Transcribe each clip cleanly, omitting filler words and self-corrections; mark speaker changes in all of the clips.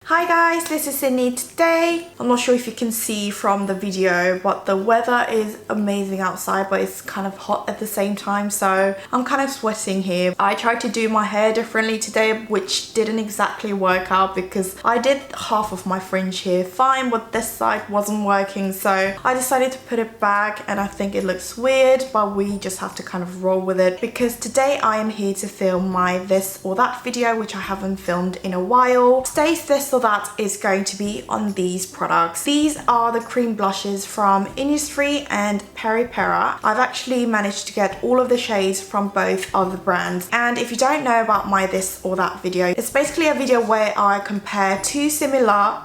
Speaker 1: Hi guys, this is Sydney. Today, I'm not sure if you can see from the video, but the weather is amazing outside, but it's kind of hot at the same time, so I'm kind of sweating here. I tried to do my hair differently today, which didn't exactly work out because I did half of my fringe here fine, but this side wasn't working, so I decided to put it back, and I think it looks weird, but we just have to kind of roll with it because today I am here to film my this or that video, which I haven't filmed in a while. Today's this or that is going to be on these products. These are the cream blushes from Innisfree and PERIPERA. I've actually managed to get all of the shades from both of the brands, and if you don't know about my this or that video, it's basically a video where I compare two similar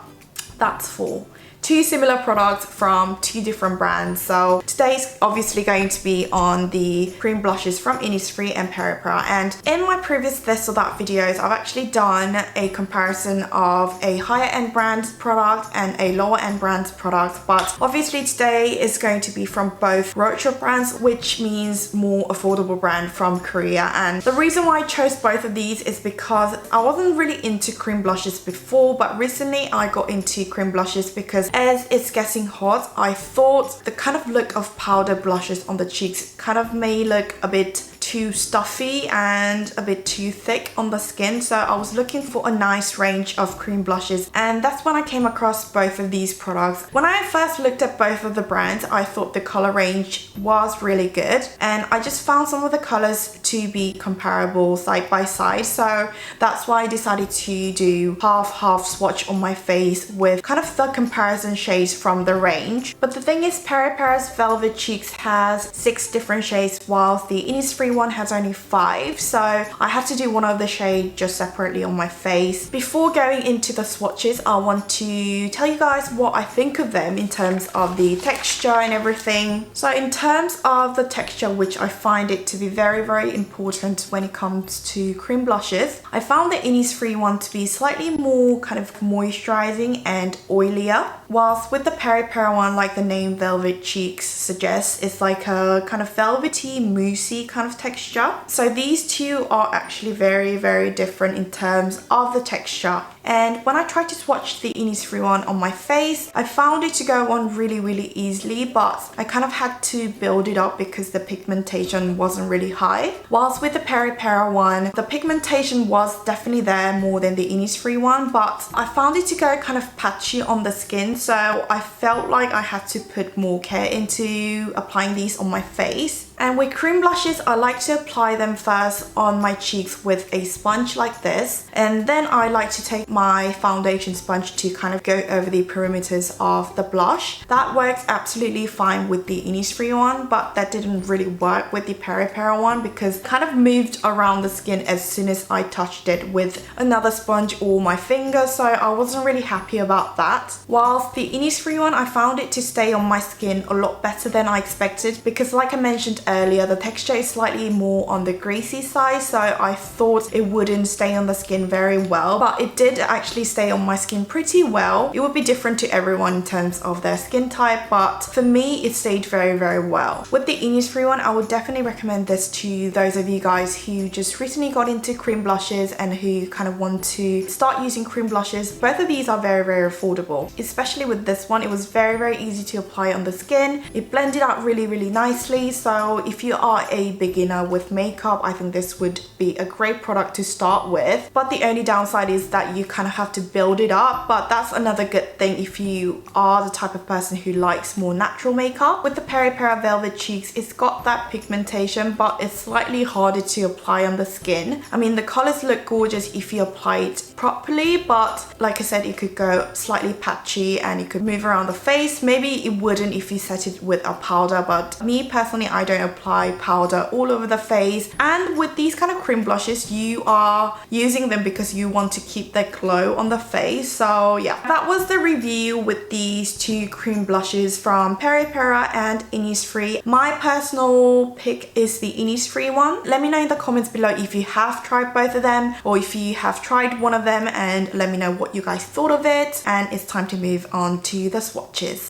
Speaker 1: products from two different brands. So today's obviously going to be on the cream blushes from Innisfree and PERIPERA, and in my previous this or that videos I've actually done a comparison of a higher end brand product and a lower end brand product, but obviously today is going to be from both roadshow brands, which means more affordable brand from Korea. And the reason why I chose both of these is because I wasn't really into cream blushes before, but recently I got into cream blushes because as it's getting hot, I thought the kind of look of powder blushes on the cheeks kind of may look a bit too stuffy and a bit too thick on the skin, so I was looking for a nice range of cream blushes, and that's when I came across both of these products. When I first looked at both of the brands, I thought the color range was really good, and I just found some of the colors to be comparable side by side, so that's why I decided to do half swatch on my face with kind of the comparison shades from the range. But the thing is, PERIPERA's Velvet Cheeks has 6 different shades, whilst the Innisfree one has only 5, so I had to do one of the shade just separately on my face. Before going into the swatches, I want to tell you guys what I think of them in terms of the texture and everything. So in terms of the texture, which I find it to be very important when it comes to cream blushes, I found the Innisfree one to be slightly more kind of moisturizing and oilier, whilst with the PERIPERA one, like the name Velvet Cheeks suggests, it's like a kind of velvety, moussey kind of texture. So these two are actually very different in terms of the texture. And when I tried to swatch the Innisfree one on my face, I found it to go on really easily, but I kind of had to build it up because the pigmentation wasn't really high. Whilst with the PERIPERA one, the pigmentation was definitely there more than the Innisfree one, but I found it to go kind of patchy on the skin, so I felt like I had to put more care into applying these on my face. And with cream blushes, I like to apply them first on my cheeks with a sponge like this, and then I like to take my foundation sponge to kind of go over the perimeters of the blush. That works absolutely fine with the Innisfree one, but that didn't really work with the PERIPERA one because it kind of moved around the skin as soon as I touched it with another sponge or my finger, so I wasn't really happy about that. Whilst the Innisfree one, I found it to stay on my skin a lot better than I expected because, like I mentioned earlier, the texture is slightly more on the greasy side, so I thought it wouldn't stay on the skin very well, but it did actually stay on my skin pretty well. It would be different to everyone in terms of their skin type, but for me it stayed very well. With the Innisfree one, I would definitely recommend this to those of you guys who just recently got into cream blushes and who kind of want to start using cream blushes. Both of these are very affordable, especially with this one. It was very easy to apply on the skin. It blended out really nicely, so if you are a beginner with makeup, I think this would be a great product to start with. But the only downside is that you kind of have to build it up, but that's another good thing if you are the type of person who likes more natural makeup. With the PERIPERA Velvet Cheeks, it's got that pigmentation, but it's slightly harder to apply on the skin. I mean, the colors look gorgeous if you apply it properly, but like I said, it could go slightly patchy and it could move around the face. Maybe it wouldn't if you set it with a powder, but me personally, I don't apply powder all over the face. And with these kind of cream blushes, you are using them because you want to keep their glow on the face. So yeah, that was the review with these two cream blushes from PERIPERA and Innisfree. My personal pick is the Innisfree one. Let me know in the comments below if you have tried both of them, or if you have tried one of them, and let me know what you guys thought of it. And it's time to move on to the swatches.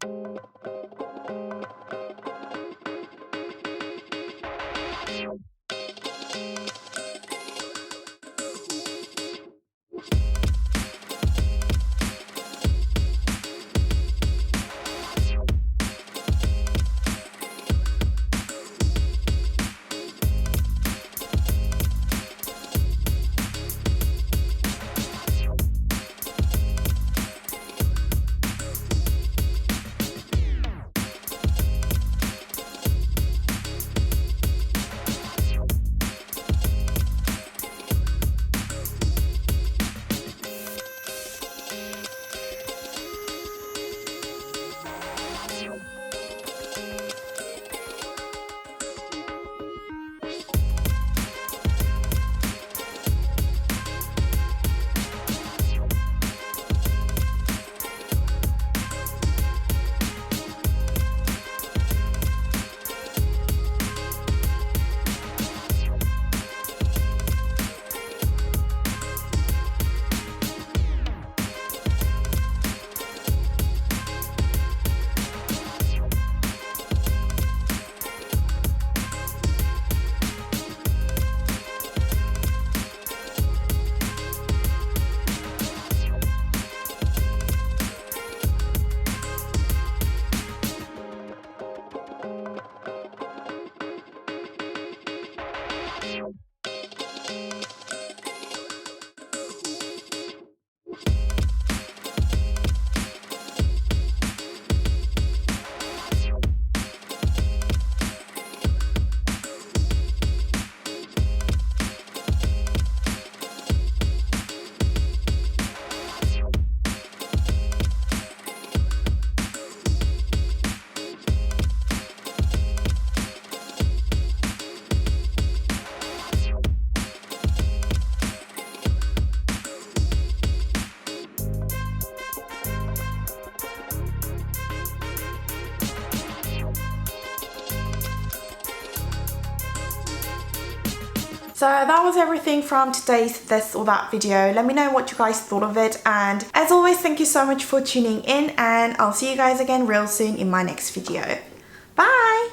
Speaker 1: So that was everything from today's this or that video. Let me know what you guys thought of it, and as always, thank you so much for tuning in, and I'll see you guys again real soon in my next video. Bye!